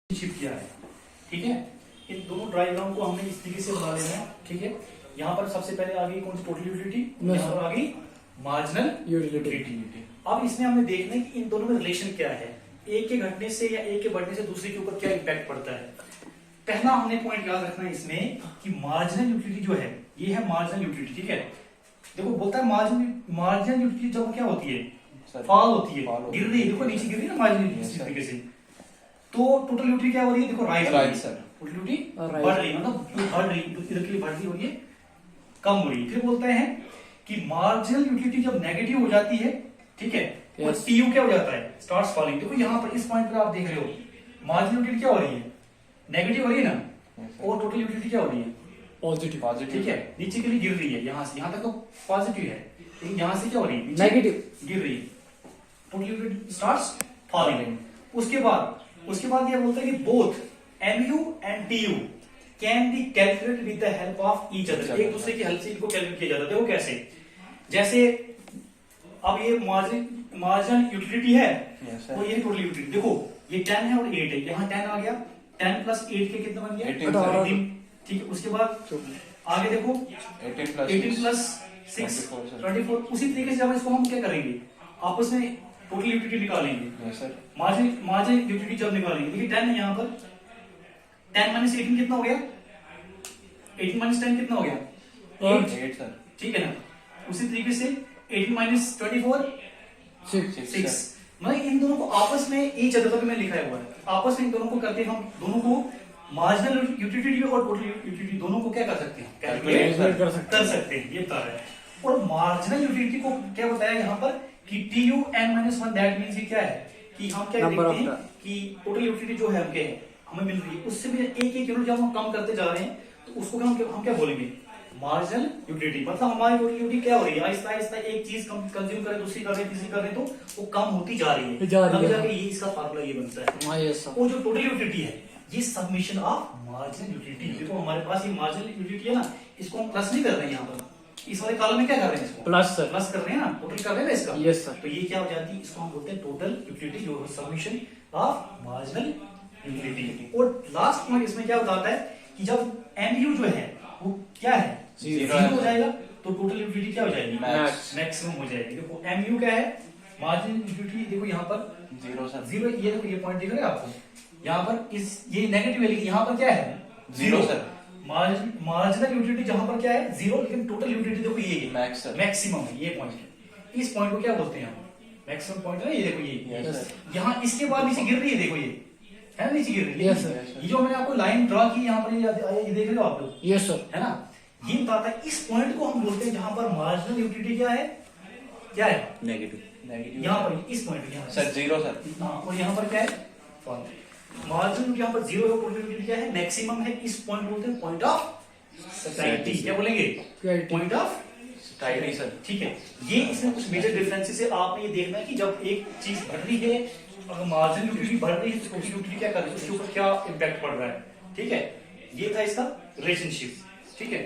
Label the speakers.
Speaker 1: Shift किया है। ठीक है, इन दोनों डायग्राम को हमने इस तरीके से बना लेना है। ठीक है, यहाँ पर सबसे पहले आ गई कौन सी टोटल यूटिलिटी, यहाँ पर आ गई मार्जिनल यूटिलिटी। अब इसमें हमने देखना है कि इन दोनों में रिलेशन क्या है, एक के घटने से या एक के बढ़ने से दूसरे के ऊपर क्या इम्पैक्ट पड़ता है। पहला हमने पॉइंट याद रखना है इसमें कि मार्जिनल यूटिलिटी जो है ये है मार्जिनल यूटिलिटी। ठीक है, देखो बोलता है मार्जिनल यूटिलिटी जब क्या होती है, फॉल होती है, गिर रही है, देखो नीचे गिर रही है ना मार्जिनल यूटिलिटी इस तरीके से, तो टोटल यूटिलिटी क्या हो रही है, देखो राइट सर, टोटल यूटिलिटी बढ़ रही है, मतलब बढ़ रही है, इधर के लिए बढ़ रही हो रही है, कम हो रही है। फिर बोलते हैं कि मार्जिनल यूटिलिटी जब नेगेटिव हो जाती है, ठीक है, तो टीयू क्या हो जाता है, स्टार्ट्स फॉलिंग। देखो यहाँ पर इस पॉइंट पर आप देख रहे हो मार्जिनल यूटिलिटी क्या हो रही है, नेगेटिव हो रही है ना, और टोटल यूटिलिटी क्या हो रही है, पॉजिटिव। ठीक है, नीचे के लिए गिर रही है, यहाँ से यहाँ तक तो पॉजिटिव है, लेकिन यहाँ से क्या हो रही है, नेगेटिव गिर रही है, टोटल यूटिलिटी स्टार्ट्स फॉलिंग। उसके बाद ये बोलता है कि both MU and TU can be calculated with the help of each other, एक दूसरे की हेल्प से इनको कैलकुलेट किया जाता है। देखो कैसे, जैसे अब ये मार्जिनल यूटिलिटी है और ये टोटल यूटिलिटी, देखो ये 10 है और 8 है, यहाँ 10 आ गया, 10 प्लस 8 के कितना बन गया 18। ठीक है, उसके बाद आगे देखो 18 प्लस 6 24। उसी तरीके से अब इसको हम क्या करेंगे, आपस में टोटल यूटिलिटी निकालेंगे, मार्जिनल यूटिलिटी जब निकालेंगे। देखिए 10 है यहाँ पर, 10 माइनस 18 कितना हो गया, 18 माइनस 10 कितना हो गया 8 सर। ठीक है ना, उसी तरीके से 18 माइनस 24 6। मतलब इन दोनों को आपस में ईच अदर तक में लिखा हुआ है, आपस में इन दोनों को करके हम दोनों को मार्जिनल यूटिलिटी और टोटल यूटिलिटी दोनों को क्या कर सकते हैं, कैलकुलेट कर सकते हैं, ये बता रहा है। और मार्जिनल यूटिलिटी को क्या बताया यहाँ पर कि TU n-1, दैट मींस ये क्या है कि हम क्या देखते हैं कि टोटल यूटिलिटी जो है हमें मिल रही है, उससे भी एक यूनिट जब हम कम करते जा रहे हैं तो उसको हम क्या बोलेंगे, मार्जिनल यूटिलिटी। मतलब हमारी टोटल यूटिलिटी क्या हो रही है, आहिस्ता आहिस्ता एक चीज कंज्यूम करे, दूसरी कर रहे, तीसरी कर रहे, तो वो कम होती जा रही है, तब जाके ये इसका फार्मूला ये बनता है। और जो टोटल यूटिलिटी है ये सबमिशन ऑफ मार्जिनल यूटिलिटी। देखो हमारे पास ये मार्जिनल यूटिलिटी है ना, इसको हम प्लस नहीं कर रहे हैं, यहाँ पर इस वाले कॉलम में क्या कर रहे हैं, इसको प्लस कर रहे हैं ना, टोटल कर रहे हैं ना इसका। Yes sir. तो ये क्या हो जाती है, इसको हम बोलते हैं टोटल यूटिलिटी, जो सबमिशन ऑफ मार्जिनल यूटिलिटी। और लास्ट पॉइंट इसमें क्या बताता है कि जब MU जो है वो क्या है, जीरो हो जाएगा, तो टोटल यूटिलिटी क्या हो जाएगी, मैक्सिमम हो जाएगी। देखो MU क्या है, मार्जिनल यूटिलिटी, देखो यहाँ पर जीरो, ये देखो ये पॉइंट दिख रहा है आपको, यहाँ पर इस ये नेगेटिव है, लेकिन यहाँ पर क्या है जीरो सर। मार्जिनल यूटिलिटी जहां पर क्या है जीरो, लेकिन टोटल यूटिलिटी देखो ये मैक्सिमम है, ये पॉइंट, इस पॉइंट को क्या बोलते हैं हम, मैक्सिमम पॉइंट है। ये देखो ये यहाँ इसके बाद नीचे गिर रही है, देखो ये है नीचे गिर रही है। ये जो मैंने आपको लाइन ड्रॉ की यहाँ पर, ये देख रहे हो आप लोग, यस सर, है ना, ये बताता है इस पॉइंट को हम बोलते हैं जहां पर मार्जिनल यूटिलिटी क्या है नेगेटिव। यहाँ पर इस पॉइंट सर जीरो सर, और यहाँ पर क्या है मार्जिन, यहाँ पर जीरो है, टोटल यूटिलिटी क्या है मैक्सिमम है, इस पॉइंट बोलते हैं पॉइंट ऑफ सैटिस्फैक्टरी। क्या बोलेंगे, पॉइंट ऑफ सैटिस्फैक्टरी सर। ठीक है, ये इसमें कुछ मेजर डिफरेंसेस है, आपने ये देखना है कि जब एक चीज बढ़ रही है, अगर मार्जिन यूटिलिटी बढ़ रही है तो टोटल यूटिलिटी क्या कर रही है, उसके ऊपर क्या इम्पैक्ट पड़ रहा है। ठीक है, ये था इसका रिलेशनशिप। ठीक है।